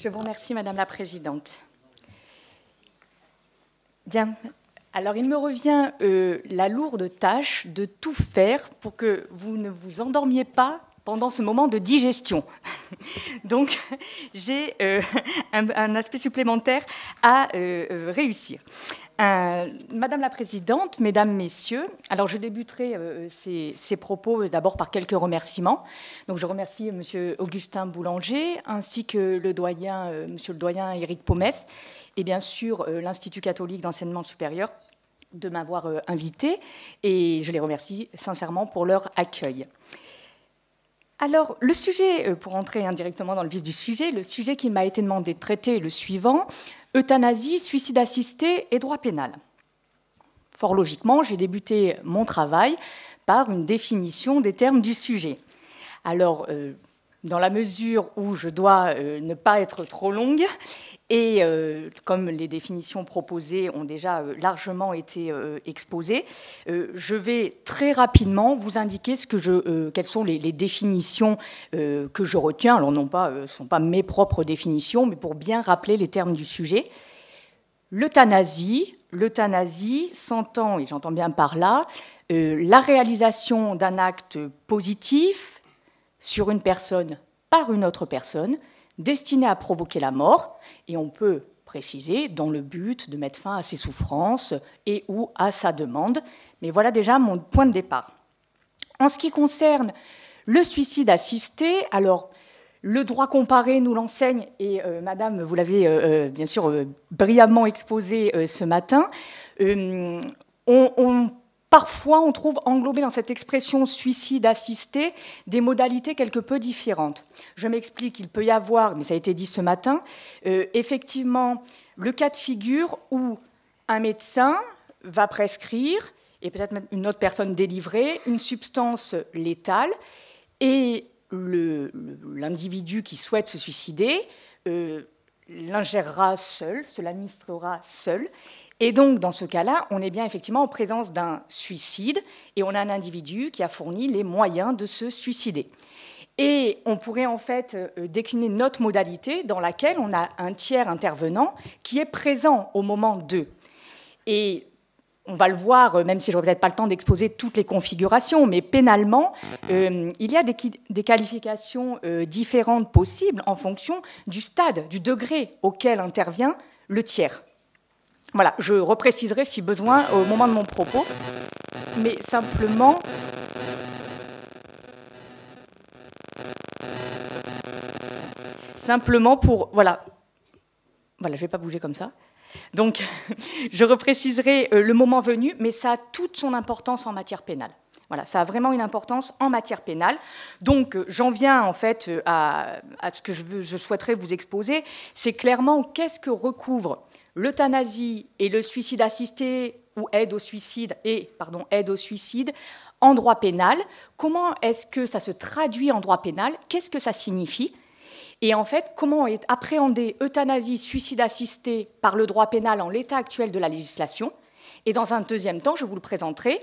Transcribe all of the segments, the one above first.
Je vous remercie, Madame la Présidente. Bien. Alors, il me revient la lourde tâche de tout faire pour que vous ne vous endormiez pas pendant ce moment de digestion. Donc, j'ai un aspect supplémentaire à réussir. Madame la Présidente, Mesdames, Messieurs, alors je débuterai ces propos d'abord par quelques remerciements. Donc je remercie Monsieur Augustin Boulanger ainsi que le doyen, Monsieur le doyen Éric Pomès et bien sûr l'Institut catholique d'enseignement supérieur de m'avoir invité et je les remercie sincèrement pour leur accueil. Alors, le sujet, pour entrer indirectement dans le vif du sujet, le sujet qui m'a été demandé de traiter est le suivant: euthanasie, suicide assisté et droit pénal. Fort logiquement, j'ai débuté mon travail par une définition des termes du sujet. Alors, dans la mesure où je dois ne pas être trop longue, et comme les définitions proposées ont déjà largement été exposées, je vais très rapidement vous indiquer quelles sont les définitions que je retiens. Alors non pas, ce ne sont pas mes propres définitions, mais pour bien rappeler les termes du sujet. L'euthanasie s'entend, et j'entends bien par là, la réalisation d'un acte positif sur une personne par une autre personne, destiné à provoquer la mort, et on peut préciser dans le but de mettre fin à ses souffrances et ou à sa demande. Mais voilà déjà mon point de départ. En ce qui concerne le suicide assisté, alors le droit comparé nous l'enseigne, et Madame, vous l'avez bien sûr brillamment exposé ce matin, parfois, on trouve englobé dans cette expression suicide assisté des modalités quelque peu différentes. Je m'explique, il peut y avoir, mais ça a été dit ce matin, effectivement, le cas de figure où un médecin va prescrire, et peut-être même une autre personne délivrer, une substance létale, et l'individu qui souhaite se suicider l'ingérera seul, se l'administrera seul. Et donc, dans ce cas-là, on est bien effectivement en présence d'un suicide et on a un individu qui a fourni les moyens de se suicider. Et on pourrait en fait décliner notre modalité dans laquelle on a un tiers intervenant qui est présent au moment de. Et on va le voir, même si je n'aurai peut-être pas le temps d'exposer toutes les configurations, mais pénalement, il y a des qualifications différentes possibles en fonction du stade, du degré auquel intervient le tiers. Voilà, je repréciserai si besoin au moment de mon propos, mais simplement pour... Voilà, je ne vais pas bouger comme ça. Donc, je repréciserai le moment venu, mais ça a toute son importance en matière pénale. Voilà, ça a vraiment une importance en matière pénale. Donc, j'en viens en fait à ce que je souhaiterais vous exposer. C'est clairement qu'est-ce que recouvre l'euthanasie et le suicide assisté ou aide au suicide en droit pénal. Comment est-ce que ça se traduit en droit pénal? Qu'est-ce que ça signifie? Et en fait, comment est appréhendé euthanasie, suicide assisté par le droit pénal en l'état actuel de la législation? Et dans un deuxième temps, je vous le présenterai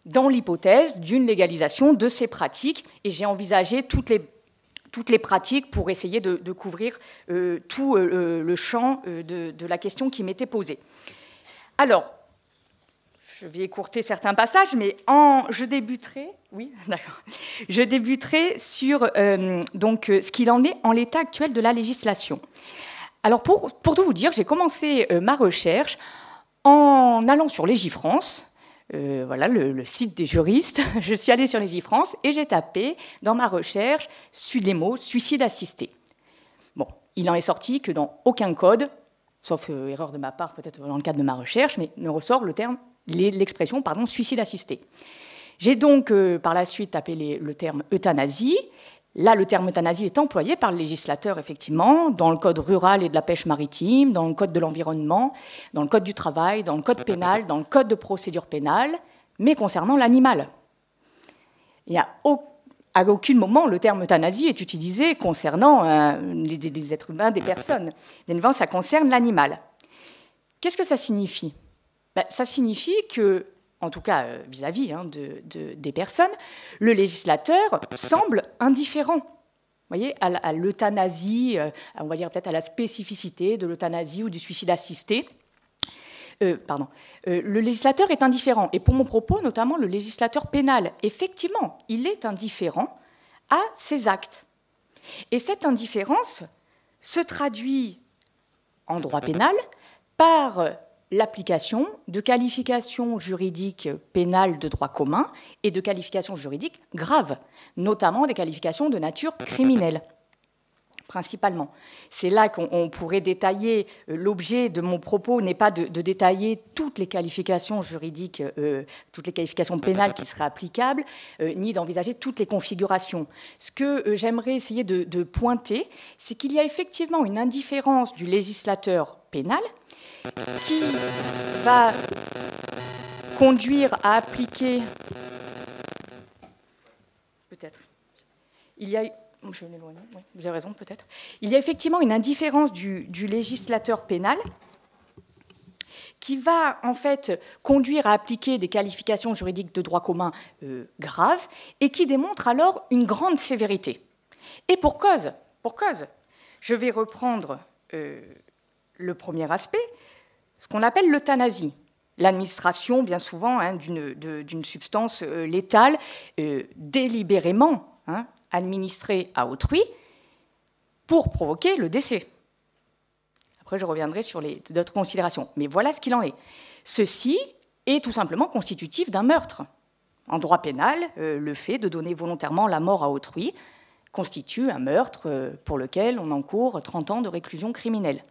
dans l'hypothèse d'une légalisation de ces pratiques. Et j'ai envisagé toutes les pratiques pour essayer de couvrir tout le champ de la question qui m'était posée. Alors, je vais écourter certains passages, mais je débuterai sur ce qu'il en est en l'état actuel de la législation. Alors, pour tout vous dire, j'ai commencé ma recherche en allant sur Légifrance. Voilà le site des juristes. Je suis allée sur Légifrance et j'ai tapé dans ma recherche les mots suicide assisté. Bon, il en est sorti que dans aucun code, sauf erreur de ma part peut-être dans le cadre de ma recherche, mais ne ressort l'expression suicide assisté. J'ai donc par la suite tapé le terme euthanasie. Là, le terme euthanasie est employé par le législateur, effectivement, dans le code rural et de la pêche maritime, dans le code de l'environnement, dans le code du travail, dans le code pénal, dans le code de procédure pénale, mais concernant l'animal. Et à aucun moment, le terme euthanasie est utilisé concernant les êtres humains, des personnes. Bien évidemment, ça concerne l'animal. Qu'est-ce que ça signifie? Ça signifie que, en tout cas vis-à-vis des personnes, le législateur semble indifférent. Vous voyez, à l'euthanasie, on va dire peut-être à la spécificité de l'euthanasie ou du suicide assisté. Le législateur est indifférent. Et pour mon propos, notamment le législateur pénal, effectivement, il est indifférent à ces actes. Et cette indifférence se traduit en droit pénal par l'application de qualifications juridiques pénales de droit commun et de qualifications juridiques graves, notamment des qualifications de nature criminelle, principalement. C'est là qu'on pourrait détailler, l'objet de mon propos n'est pas de détailler toutes les qualifications juridiques, toutes les qualifications pénales qui seraient applicables, ni d'envisager toutes les configurations. Ce que j'aimerais essayer de pointer, c'est qu'il y a effectivement une indifférence du législateur pénal qui va conduire à appliquer... Peut-être. Il y a... Je vais m'éloigner, oui, vous avez raison, peut-être. Il y a effectivement une indifférence du législateur pénal qui va en fait conduire à appliquer des qualifications juridiques de droit commun graves et qui démontre alors une grande sévérité. Et pour cause, je vais reprendre le premier aspect, ce qu'on appelle l'euthanasie. L'administration, bien souvent, d'une substance létale délibérément administrée à autrui pour provoquer le décès. Après, je reviendrai sur d'autres considérations. Mais voilà ce qu'il en est. Ceci est tout simplement constitutif d'un meurtre. En droit pénal, le fait de donner volontairement la mort à autrui constitue un meurtre pour lequel on encourt 30 ans de réclusion criminelle.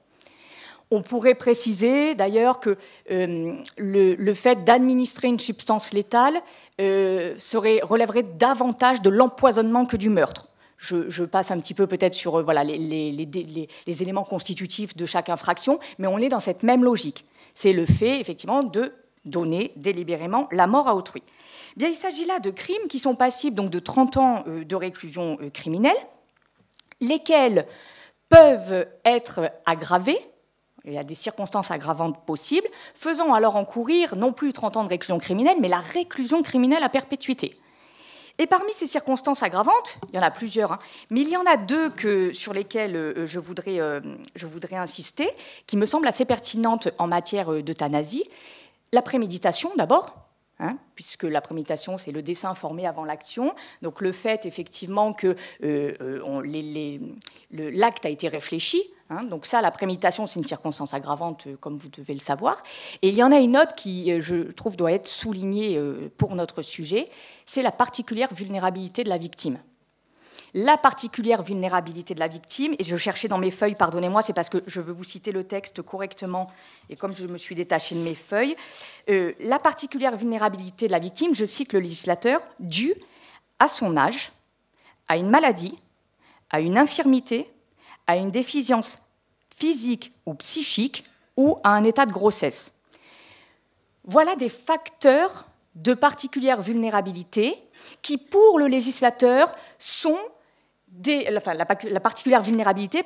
On pourrait préciser d'ailleurs que le fait d'administrer une substance létale relèverait davantage de l'empoisonnement que du meurtre. Je passe un petit peu peut-être sur les éléments constitutifs de chaque infraction, mais on est dans cette même logique. C'est le fait, effectivement, de donner délibérément la mort à autrui. Bien, il s'agit là de crimes qui sont passibles donc, de 30 ans de réclusion criminelle, lesquels peuvent être aggravés. Il y a des circonstances aggravantes possibles, faisant alors encourir non plus 30 ans de réclusion criminelle, mais la réclusion criminelle à perpétuité. Et parmi ces circonstances aggravantes, il y en a plusieurs, mais il y en a deux sur lesquelles je voudrais insister, qui me semblent assez pertinentes en matière d'euthanasie. La préméditation, d'abord, puisque la préméditation, c'est le dessein formé avant l'action. Donc le fait, effectivement, que l'acte a été réfléchi. Donc ça, la préméditation, c'est une circonstance aggravante, comme vous devez le savoir. Et il y en a une autre qui, je trouve, doit être soulignée pour notre sujet, c'est la particulière vulnérabilité de la victime. La particulière vulnérabilité de la victime, et je cherchais dans mes feuilles, pardonnez-moi, c'est parce que je veux vous citer le texte correctement, et comme je me suis détachée de mes feuilles, la particulière vulnérabilité de la victime, je cite le législateur, due à son âge, à une maladie, à une infirmité, à une déficience physique ou psychique ou à un état de grossesse. Voilà des facteurs de particulière vulnérabilité qui, pour le législateur, sont la particulière vulnérabilité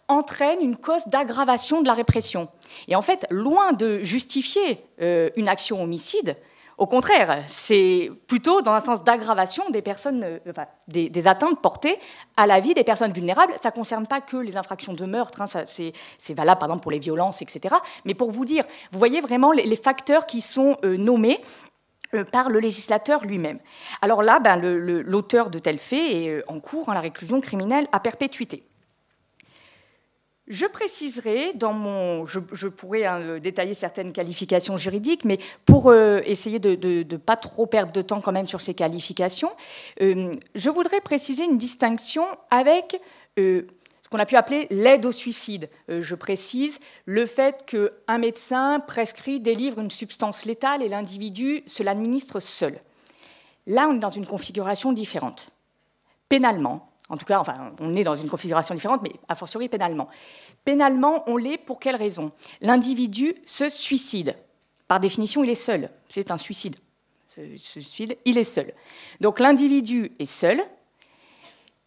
entraîne une cause d'aggravation de la répression. Et en fait, loin de justifier une action homicide, au contraire, c'est plutôt dans un sens d'aggravation des personnes, des atteintes portées à la vie des personnes vulnérables. Ça ne concerne pas que les infractions de meurtre, c'est valable par exemple pour les violences, etc. Mais pour vous dire, vous voyez vraiment les facteurs qui sont nommés par le législateur lui-même. Alors là, l'auteur de tel fait est en cours la réclusion criminelle à perpétuité. Je préciserai, je pourrais détailler certaines qualifications juridiques, mais pour essayer de ne pas trop perdre de temps quand même sur ces qualifications, je voudrais préciser une distinction avec ce qu'on a pu appeler l'aide au suicide. Je précise le fait qu'un médecin prescrit, délivre une substance létale et l'individu se l'administre seul. Là, on est dans une configuration différente. Pénalement, en tout cas, on est dans une configuration différente, mais a fortiori pénalement. Pénalement, on l'est pour quelle raison? L'individu se suicide. Par définition, il est seul. C'est un suicide. Ce suicide, il est seul. Donc l'individu est seul.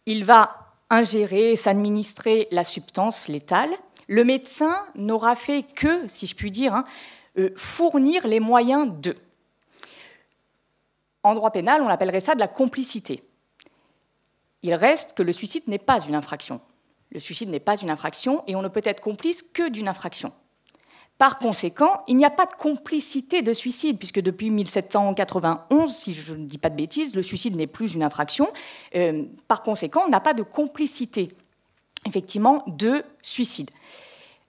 Il va ingérer, s'administrer la substance létale. Le médecin n'aura fait que, si je puis dire, fournir les moyens de. En droit pénal, on appellerait ça de la complicité. Il reste que le suicide n'est pas une infraction. Le suicide n'est pas une infraction et on ne peut être complice que d'une infraction. Par conséquent, il n'y a pas de complicité de suicide, puisque depuis 1791, si je ne dis pas de bêtises, le suicide n'est plus une infraction. Par conséquent, on n'a pas de complicité, effectivement, de suicide.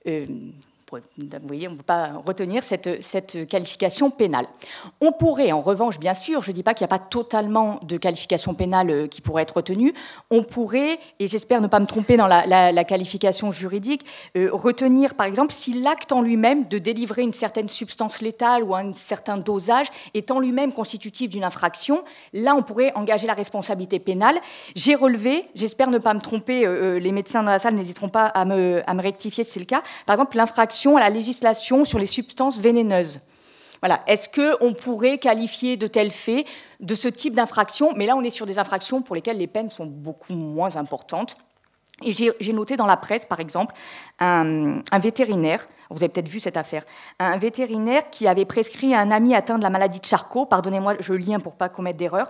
Vous voyez, on ne peut pas retenir cette qualification pénale. On pourrait, en revanche, bien sûr, je ne dis pas qu'il n'y a pas totalement de qualification pénale qui pourrait être retenue, on pourrait, et j'espère ne pas me tromper dans la qualification juridique, retenir, par exemple, si l'acte en lui-même de délivrer une certaine substance létale ou un certain dosage est en lui-même constitutif d'une infraction, là, on pourrait engager la responsabilité pénale. J'ai relevé, j'espère ne pas me tromper, les médecins dans la salle n'hésiteront pas à me rectifier si c'est le cas, par exemple, l'infraction à la législation sur les substances vénéneuses. Voilà. Est-ce qu'on pourrait qualifier de tels faits, de ce type d'infraction? Mais là, on est sur des infractions pour lesquelles les peines sont beaucoup moins importantes. Et j'ai noté dans la presse, par exemple, un vétérinaire, vous avez peut-être vu cette affaire, un vétérinaire qui avait prescrit à un ami atteint de la maladie de Charcot, pardonnez-moi, je lis pour ne pas commettre d'erreur,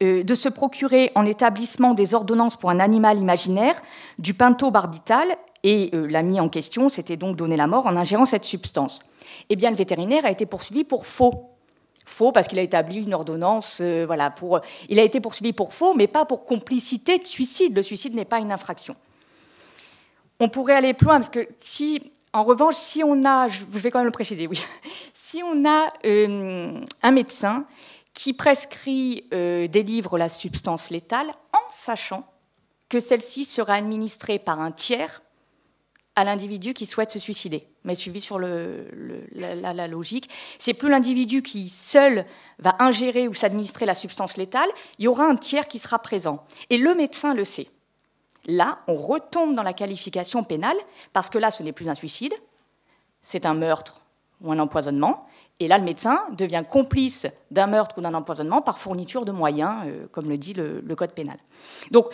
de se procurer en établissement des ordonnances pour un animal imaginaire, du pentobarbital, et l'ami en question s'était donc donné la mort en ingérant cette substance. Eh bien, le vétérinaire a été poursuivi pour faux. Faux parce qu'il a établi une ordonnance, il a été poursuivi pour faux, mais pas pour complicité de suicide. Le suicide n'est pas une infraction. On pourrait aller plus loin, parce que en revanche, si on a, je vais quand même le préciser, oui, si on a un médecin qui prescrit, délivre la substance létale en sachant que celle-ci sera administrée par un tiers à l'individu qui souhaite se suicider. Mais suivi sur la logique, c'est plus l'individu qui seul va ingérer ou s'administrer la substance létale, il y aura un tiers qui sera présent. Et le médecin le sait. Là, on retombe dans la qualification pénale, parce que là, ce n'est plus un suicide, c'est un meurtre ou un empoisonnement. Et là, le médecin devient complice d'un meurtre ou d'un empoisonnement par fourniture de moyens, comme le dit le Code pénal. Donc,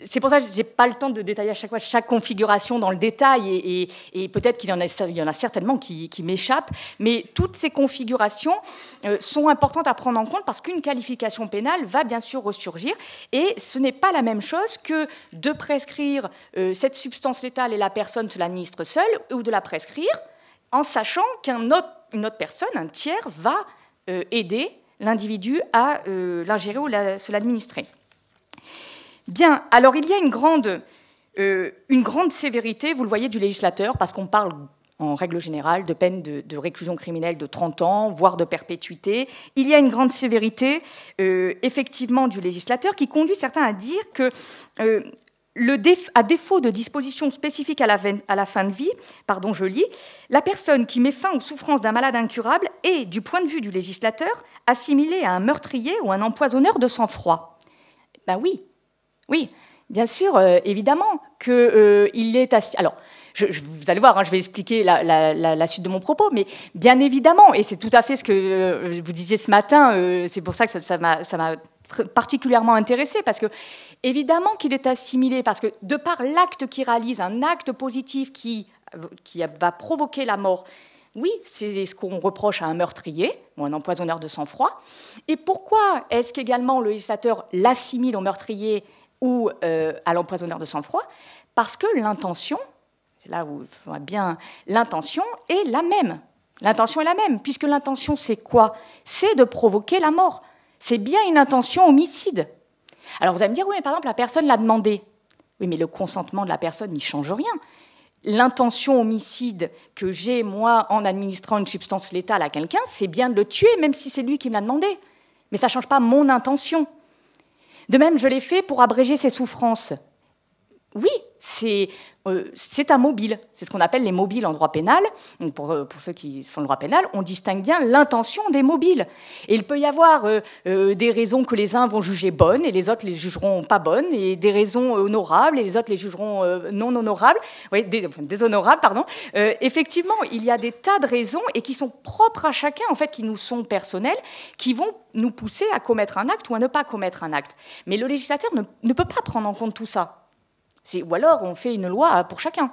c'est pour ça que je n'ai pas le temps de détailler à chaque fois chaque configuration dans le détail, et peut-être qu'il y en a certainement qui m'échappent, mais toutes ces configurations sont importantes à prendre en compte parce qu'une qualification pénale va bien sûr ressurgir, et ce n'est pas la même chose que de prescrire cette substance létale et la personne se l'administre seule, ou de la prescrire en sachant qu'une autre personne, un tiers, va aider l'individu à l'ingérer ou se l'administrer. Bien, alors il y a une grande sévérité, vous le voyez, du législateur, parce qu'on parle en règle générale de peine de réclusion criminelle de 30 ans, voire de perpétuité. Il y a une grande sévérité, effectivement, du législateur, qui conduit certains à dire que à défaut de dispositions spécifiques à la fin de vie, je lis, la personne qui met fin aux souffrances d'un malade incurable est, du point de vue du législateur, assimilée à un meurtrier ou un empoisonneur de sang-froid. Ben oui, bien sûr, évidemment qu'il est... Alors, vous allez voir, je vais expliquer la suite de mon propos, mais bien évidemment, et c'est tout à fait ce que vous disiez ce matin, c'est pour ça que ça m'a particulièrement intéressée, parce que évidemment qu'il est assimilé, parce que de par l'acte qu'il réalise, un acte positif qui va provoquer la mort, oui, c'est ce qu'on reproche à un meurtrier ou un empoisonneur de sang-froid. Et pourquoi est-ce qu'également le législateur l'assimile au meurtrier ou à l'empoisonneur de sang-froid? Parce que l'intention, c'est là où il faudra bien, l'intention est la même. L'intention est la même, puisque l'intention, c'est quoi? C'est de provoquer la mort. C'est bien une intention homicide. Alors vous allez me dire, oui, mais par exemple, la personne l'a demandé. Oui, mais le consentement de la personne n'y change rien. L'intention homicide que j'ai, moi, en administrant une substance létale à quelqu'un, c'est bien de le tuer, même si c'est lui qui me l'a demandé. Mais ça ne change pas mon intention. De même, je l'ai fait pour abréger ses souffrances. Oui, c'est un mobile. C'est ce qu'on appelle les mobiles en droit pénal. Donc pour ceux qui font le droit pénal, on distingue bien l'intention des mobiles. Et il peut y avoir des raisons que les uns vont juger bonnes et les autres les jugeront pas bonnes, et des raisons honorables et les autres les jugeront non honorables. Oui, déshonorables, pardon. Effectivement, il y a des tas de raisons et qui sont propres à chacun, en fait, qui nous sont personnelles, qui vont nous pousser à commettre un acte ou à ne pas commettre un acte. Mais le législateur ne peut pas prendre en compte tout ça. Ou alors on fait une loi pour chacun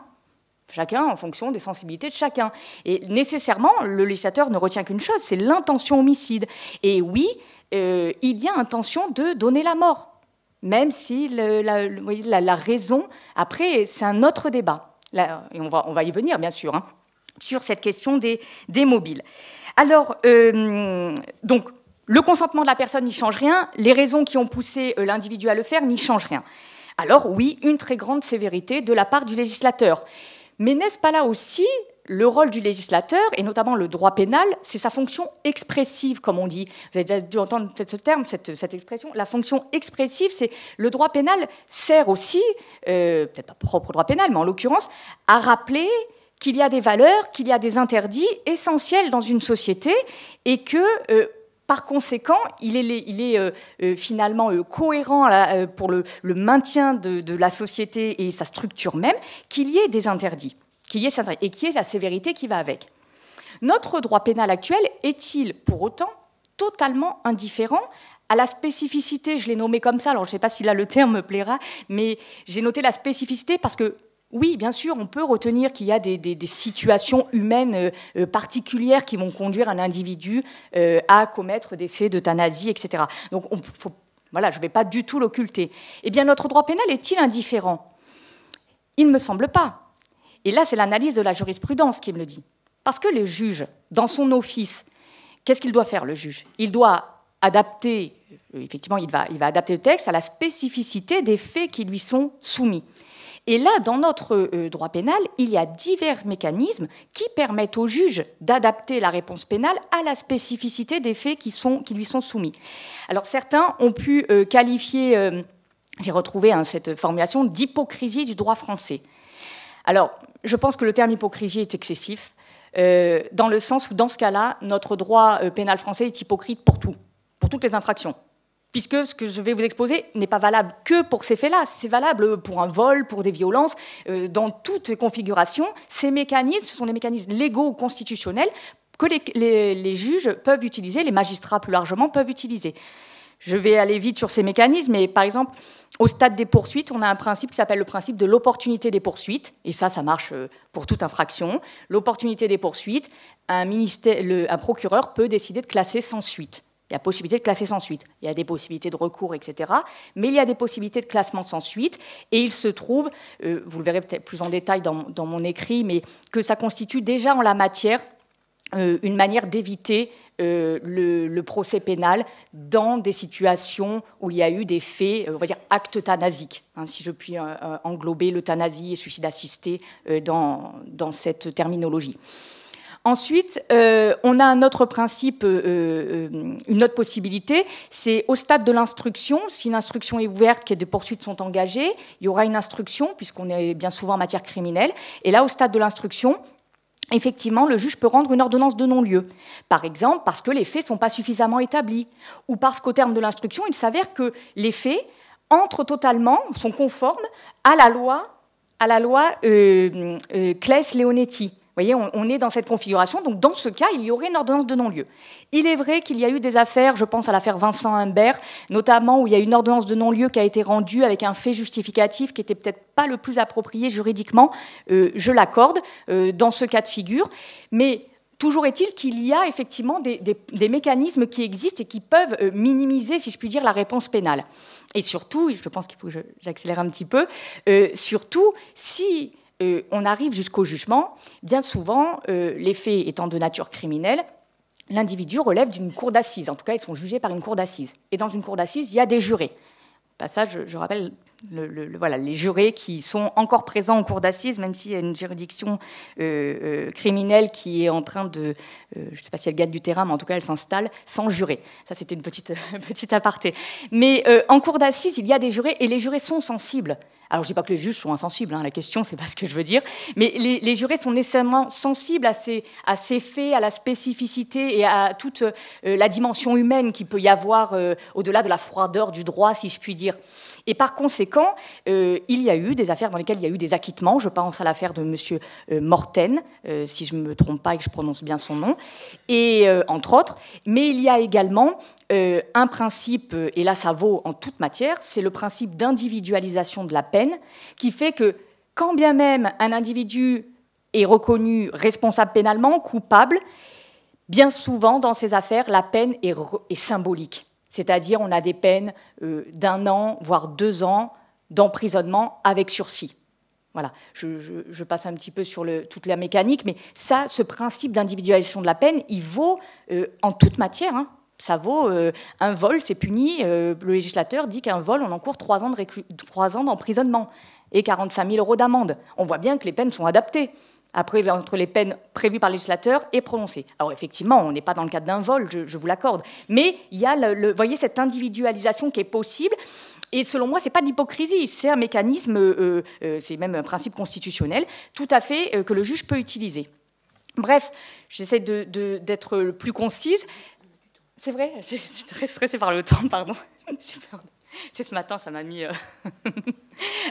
en fonction des sensibilités de chacun. Et nécessairement, le législateur ne retient qu'une chose, c'est l'intention homicide. Et oui, il y a intention de donner la mort. même si la raison, après, c'est un autre débat. Là, et on va y venir, bien sûr, hein, sur cette question des mobiles. Alors, donc, le consentement de la personne n'y change rien, les raisons qui ont poussé l'individu à le faire n'y changent rien. Alors, oui, une très grande sévérité de la part du législateur. Mais n'est-ce pas là aussi le rôle du législateur, et notamment le droit pénal, c'est sa fonction expressive, comme on dit. Vous avez déjà dû entendre ce terme, cette expression. La fonction expressive, c'est le droit pénal sert aussi, peut-être pas propre au droit pénal, mais en l'occurrence, à rappeler qu'il y a des valeurs, qu'il y a des interdits essentiels dans une société, et que, par conséquent, il est finalement cohérent pour le maintien de la société et sa structure même, qu'il y ait des interdits. Et qui est la sévérité qui va avec. Notre droit pénal actuel est-il pour autant totalement indifférent à la spécificité, je l'ai nommé comme ça, alors je ne sais pas si là le terme me plaira, mais j'ai noté la spécificité parce que, oui, bien sûr, on peut retenir qu'il y a des situations humaines particulières qui vont conduire un individu à commettre des faits d'euthanasie, etc. Donc, voilà, je ne vais pas du tout l'occulter. Eh bien, notre droit pénal est-il indifférent? Il ne me semble pas. Et là, c'est l'analyse de la jurisprudence qui me le dit. Parce que le juge, dans son office, qu'est-ce qu'il doit faire, le juge? Il doit adapter, effectivement, il va adapter le texte à la spécificité des faits qui lui sont soumis. Et là, dans notre droit pénal, il y a divers mécanismes qui permettent au juge d'adapter la réponse pénale à la spécificité des faits qui lui sont soumis. Alors, certains ont pu qualifier, j'ai retrouvé cette formulation, d'hypocrisie du droit français. Alors, je pense que le terme hypocrisie est excessif, dans le sens où, dans ce cas-là, notre droit pénal français est hypocrite pour tout, pour toutes les infractions. Puisque ce que je vais vous exposer n'est pas valable que pour ces faits-là, c'est valable pour un vol, pour des violences, dans toute configuration. Ces mécanismes, ce sont des mécanismes légaux ou constitutionnels que les juges peuvent utiliser, les magistrats plus largement peuvent utiliser. Je vais aller vite sur ces mécanismes, mais par exemple, au stade des poursuites, on a un principe qui s'appelle le principe de l'opportunité des poursuites, et ça marche pour toute infraction. L'opportunité des poursuites, un procureur peut décider de classer sans suite. Il y a possibilité de classer sans suite. Il y a des possibilités de recours, etc. Mais il y a des possibilités de classement sans suite, et il se trouve, vous le verrez peut-être plus en détail dans mon écrit, mais que ça constitue déjà en la matière une manière d'éviter le procès pénal dans des situations où il y a eu des faits, on va dire actes euthanasiques, hein, si je puis englober l'euthanasie et suicide assisté dans cette terminologie. Ensuite, on a un autre principe, une autre possibilité, c'est au stade de l'instruction, si une instruction est ouverte, que des poursuites sont engagées, il y aura une instruction, puisqu'on est bien souvent en matière criminelle, et là, au stade de l'instruction, effectivement, le juge peut rendre une ordonnance de non-lieu. Par exemple, parce que les faits ne sont pas suffisamment établis, ou parce qu'au terme de l'instruction, il s'avère que les faits entrent totalement, sont conformes à la loi Claes-Leonetti. Vous voyez, on est dans cette configuration, donc dans ce cas, il y aurait une ordonnance de non-lieu. Il est vrai qu'il y a eu des affaires, je pense à l'affaire Vincent Humbert, notamment où il y a une ordonnance de non-lieu qui a été rendue avec un fait justificatif qui n'était peut-être pas le plus approprié juridiquement, je l'accorde, dans ce cas de figure, mais toujours est-il qu'il y a effectivement des mécanismes qui existent et qui peuvent minimiser, si je puis dire, la réponse pénale. Et surtout, je pense qu'il faut que j'accélère un petit peu, surtout si on arrive jusqu'au jugement, bien souvent, les faits étant de nature criminelle, l'individu relève d'une cour d'assises. En tout cas, ils sont jugés par une cour d'assises. Et dans une cour d'assises, il y a des jurés. Ça, je rappelle voilà, les jurés qui sont encore présents en cour d'assises, même s'il y a une juridiction criminelle qui est en train de... je ne sais pas si elle gagne du terrain, mais en tout cas, elle s'installe sans jurés. Ça, c'était une petite aparté. Mais en cour d'assises, il y a des jurés, et les jurés sont sensibles. Alors, je ne dis pas que les juges sont insensibles, hein, la question, ce n'est pas ce que je veux dire, mais les jurés sont nécessairement sensibles à ces faits, à la spécificité et à toute la dimension humaine qu'il peut y avoir au-delà de la froideur du droit, si je puis dire. Et par conséquent, il y a eu des affaires dans lesquelles il y a eu des acquittements. Je pense à l'affaire de M. Morten, si je ne me trompe pas et que je prononce bien son nom, et entre autres. Mais il y a également un principe, et là ça vaut en toute matière, c'est le principe d'individualisation de la peine, qui fait que quand bien même un individu est reconnu responsable pénalement, coupable, bien souvent dans ces affaires, la peine est symbolique. C'est-à-dire, on a des peines d'1 an, voire 2 ans d'emprisonnement avec sursis. Voilà, je passe un petit peu sur toute la mécanique, mais ça, ce principe d'individualisation de la peine, il vaut en toute matière. Hein. Ça vaut un vol, c'est puni. Le législateur dit qu'un vol, on encourt 3 ans d'emprisonnement et 45 000 € d'amende. On voit bien que les peines sont adaptées. Après, entre les peines prévues par le législateur et prononcées. Alors effectivement, on n'est pas dans le cadre d'un vol, je vous l'accorde. Mais il y a, vous voyez, cette individualisation qui est possible. Et selon moi, ce n'est pas de l'hypocrisie, c'est un mécanisme, c'est même un principe constitutionnel, tout à fait que le juge peut utiliser. Bref, j'essaie d'être le plus concise. C'est vrai, je suis très stressée par le temps, pardon. C'est ce matin, ça m'a mis...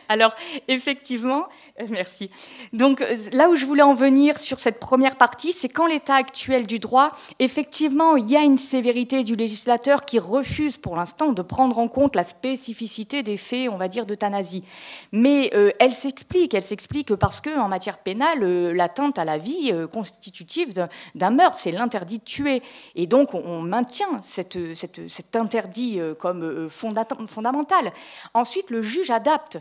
Alors, effectivement, merci. Donc, là où je voulais en venir sur cette première partie, c'est qu'en l'état actuel du droit, effectivement, il y a une sévérité du législateur qui refuse pour l'instant de prendre en compte la spécificité des faits, on va dire, d'euthanasie. Mais elle s'explique parce qu'en matière pénale, l'atteinte à la vie constitutive d'un meurtre, c'est l'interdit de tuer. Et donc, on maintient cet interdit comme fondamental. Ensuite, le juge adapte.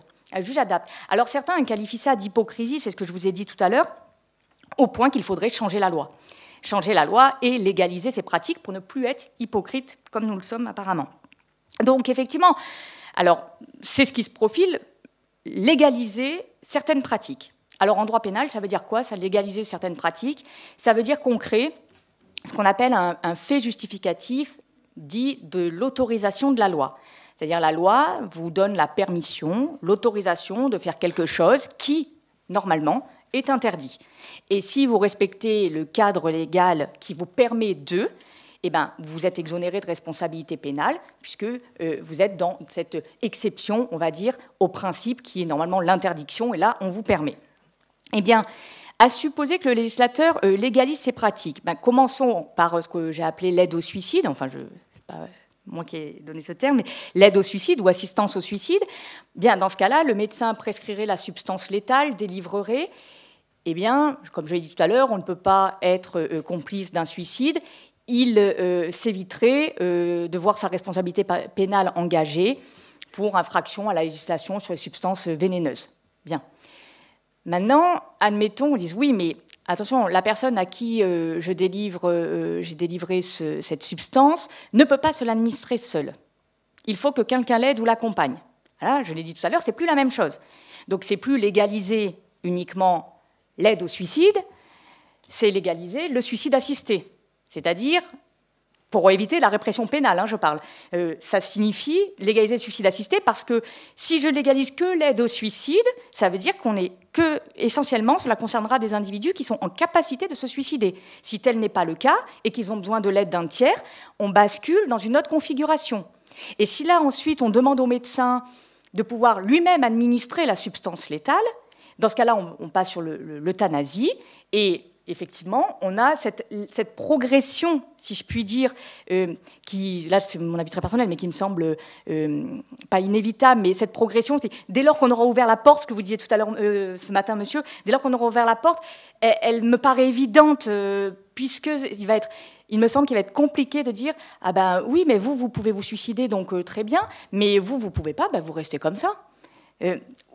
Alors certains qualifient ça d'hypocrisie, c'est ce que je vous ai dit tout à l'heure, au point qu'il faudrait changer la loi. Changer la loi et légaliser ces pratiques pour ne plus être hypocrite comme nous le sommes apparemment. Donc effectivement, alors c'est ce qui se profile, légaliser certaines pratiques. Alors en droit pénal, ça veut dire quoi, ça, légaliser certaines pratiques? Ça veut dire qu'on crée ce qu'on appelle un fait justificatif dit de l'autorisation de la loi. C'est-à-dire la loi vous donne la permission, l'autorisation de faire quelque chose qui, normalement, est interdit. Et si vous respectez le cadre légal qui vous permet de, eh ben, vous êtes exonéré de responsabilité pénale, puisque vous êtes dans cette exception, on va dire, au principe qui est normalement l'interdiction, et là, on vous permet. Eh bien, à supposer que le législateur légalise ces pratiques, ben, commençons par ce que j'ai appelé l'aide au suicide, enfin, c'est pas moi qui ai donné ce terme, mais l'aide au suicide ou assistance au suicide, bien, dans ce cas-là, le médecin prescrirait la substance létale, délivrerait. Eh bien, comme je l'ai dit tout à l'heure, on ne peut pas être complice d'un suicide. Il s'éviterait de voir sa responsabilité pénale engagée pour infraction à la législation sur les substances vénéneuses. Bien. Maintenant, admettons, on dit oui, mais attention, la personne à qui j'ai délivré cette substance ne peut pas se l'administrer seule. Il faut que quelqu'un l'aide ou l'accompagne. Voilà, je l'ai dit tout à l'heure, c'est plus la même chose. Donc, c'est plus légaliser uniquement l'aide au suicide, c'est légaliser le suicide assisté. C'est-à-dire, pour éviter la répression pénale, je parle. Ça signifie légaliser le suicide assisté parce que si je légalise que l'aide au suicide, ça veut dire qu'on est que, essentiellement, cela concernera des individus qui sont en capacité de se suicider. Si tel n'est pas le cas et qu'ils ont besoin de l'aide d'un tiers, on bascule dans une autre configuration. Et si là, ensuite, on demande au médecin de pouvoir lui-même administrer la substance létale, dans ce cas-là, on passe sur l'euthanasie et effectivement, on a cette progression, si je puis dire, qui, là c'est mon avis très personnel, mais qui me semble pas inévitable, mais cette progression, c'est dès lors qu'on aura ouvert la porte, ce que vous disiez tout à l'heure ce matin, monsieur, dès lors qu'on aura ouvert la porte, elle me paraît évidente, puisque il me semble qu'il va être compliqué de dire « Ah ben oui, mais vous pouvez vous suicider, donc très bien, mais vous ne pouvez pas, ben, vous restez comme ça ».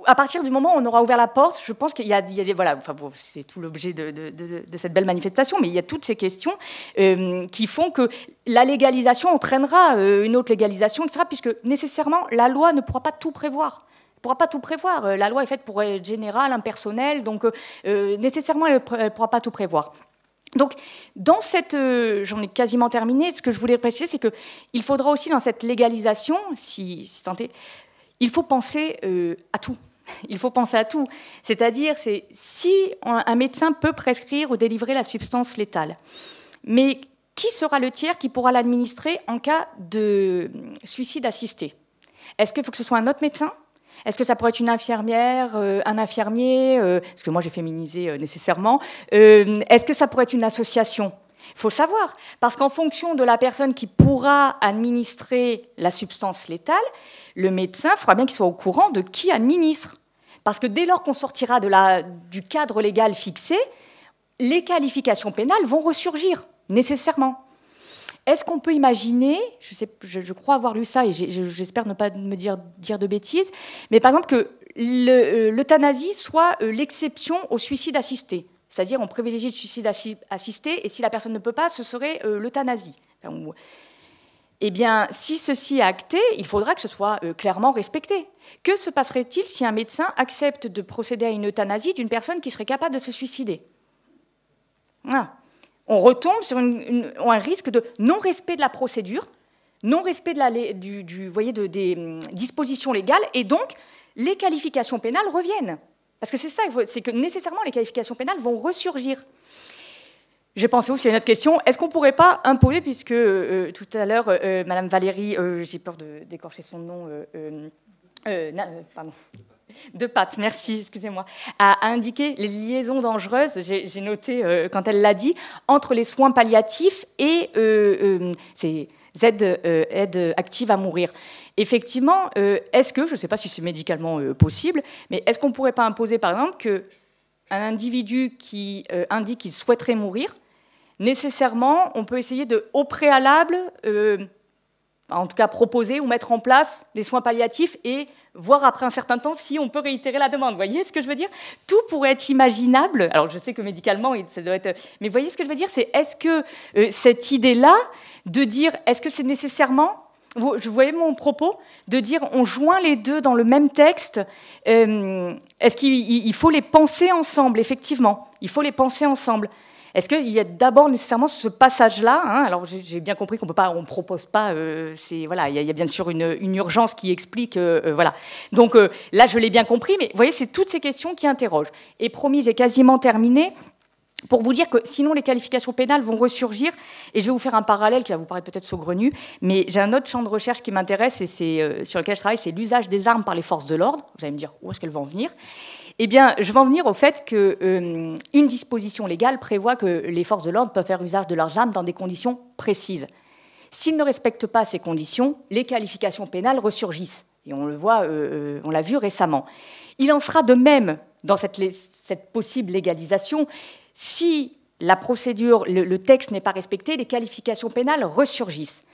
À partir du moment où on aura ouvert la porte, je pense qu'il y a des... Voilà, enfin, bon, c'est tout l'objet de cette belle manifestation, mais il y a toutes ces questions qui font que la légalisation entraînera une autre légalisation, etc., puisque nécessairement, la loi ne pourra pas tout prévoir. Elle ne pourra pas tout prévoir. La loi est faite pour être générale, impersonnelle, donc nécessairement, elle ne pourra pas tout prévoir. Donc, dans cette... j'en ai quasiment terminé. Ce que je voulais préciser, c'est qu'il faudra aussi, dans cette légalisation, si tant est, il faut penser à tout. Il faut penser à tout. C'est-à-dire, si un médecin peut prescrire ou délivrer la substance létale, mais qui sera le tiers qui pourra l'administrer en cas de suicide assisté? Est-ce qu'il faut que ce soit un autre médecin? Est-ce que ça pourrait être une infirmière, un infirmier, parce que moi j'ai féminisé nécessairement. Est-ce que ça pourrait être une association? Il faut savoir, parce qu'en fonction de la personne qui pourra administrer la substance létale, le médecin fera bien qu'il soit au courant de qui administre. Parce que dès lors qu'on sortira du cadre légal fixé, les qualifications pénales vont ressurgir, nécessairement. Est-ce qu'on peut imaginer, je crois avoir lu ça et j'espère ne pas me dire de bêtises, mais par exemple que l'euthanasie soit l'exception au suicide assisté. C'est-à-dire on privilégie le suicide assisté et si la personne ne peut pas, ce serait l'euthanasie. Eh bien, si ceci est acté, il faudra que ce soit clairement respecté. Que se passerait-il si un médecin accepte de procéder à une euthanasie d'une personne qui serait capable de se suicider? Voilà. On retombe sur un risque de non-respect de la procédure, non-respect des dispositions légales, et donc les qualifications pénales reviennent. Parce que c'est ça, c'est que nécessairement les qualifications pénales vont ressurgir. J'ai pensé aussi à une autre question. Est-ce qu'on ne pourrait pas imposer, puisque tout à l'heure, Madame Valérie, j'ai peur d'écorcher son nom, pardon, De Patte, merci, excusez-moi, a indiqué les liaisons dangereuses, j'ai noté quand elle l'a dit, entre les soins palliatifs et ces aides actives à mourir. Effectivement, est-ce que, je ne sais pas si c'est médicalement possible, mais est-ce qu'on ne pourrait pas imposer, par exemple, qu'un individu qui indique qu'il souhaiterait mourir, nécessairement, on peut essayer de, au préalable, en tout cas proposer ou mettre en place des soins palliatifs et voir après un certain temps si on peut réitérer la demande. Vous voyez ce que je veux dire? Tout pourrait être imaginable. Alors, je sais que médicalement, ça doit être... Mais vous voyez ce que je veux dire? C'est est-ce que cette idée-là, de dire, est-ce que c'est nécessairement... Je voyais mon propos, de dire on joint les deux dans le même texte. Est-ce qu'il faut les penser ensemble, effectivement? Il faut les penser ensemble. Est-ce qu'il y a d'abord nécessairement ce passage-là, hein? Alors j'ai bien compris qu'on ne propose pas, voilà, il y a bien sûr une urgence qui explique, voilà. Donc là, je l'ai bien compris, mais vous voyez, c'est toutes ces questions qui interrogent. Et promis, j'ai quasiment terminé. Pour vous dire que sinon les qualifications pénales vont ressurgir, et je vais vous faire un parallèle qui va vous paraître peut-être saugrenu, mais j'ai un autre champ de recherche qui m'intéresse et c'est sur lequel je travaille, c'est l'usage des armes par les forces de l'ordre. Vous allez me dire où est-ce qu'elles vont en venir? Eh bien, je vais en venir au fait qu'une disposition légale prévoit que les forces de l'ordre peuvent faire usage de leurs armes dans des conditions précises. S'ils ne respectent pas ces conditions, les qualifications pénales ressurgissent. Et on le voit, on l'a vu récemment. Il en sera de même dans cette possible légalisation. Si la procédure, le texte n'est pas respecté, les qualifications pénales ressurgissent.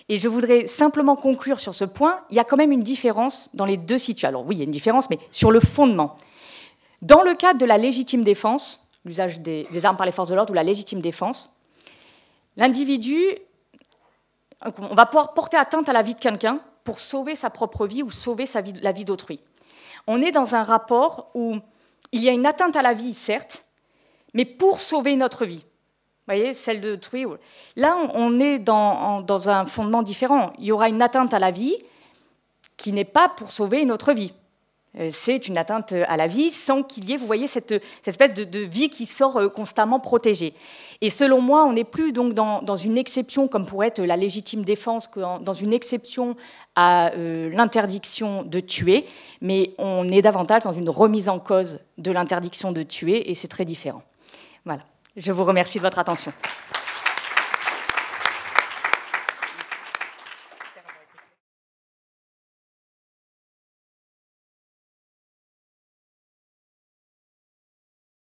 Et je voudrais simplement conclure sur ce point. Il y a quand même une différence dans les deux situations. Alors oui, il y a une différence, mais sur le fondement. Dans le cadre de la légitime défense, l'usage des armes par les forces de l'ordre ou la légitime défense, l'individu, on va pouvoir porter atteinte à la vie de quelqu'un pour sauver sa propre vie ou sauver la vie d'autrui. On est dans un rapport où il y a une atteinte à la vie, certes, mais pour sauver notre vie. Vous voyez, celle d'autrui. Là, on est dans un fondement différent. Il y aura une atteinte à la vie qui n'est pas pour sauver notre vie. C'est une atteinte à la vie sans qu'il y ait, vous voyez, cette espèce de vie qui sort constamment protégée. Et selon moi, on n'est plus donc dans une exception comme pourrait être la légitime défense, dans une exception à l'interdiction de tuer, mais on est davantage dans une remise en cause de l'interdiction de tuer, et c'est très différent. Voilà. Je vous remercie de votre attention.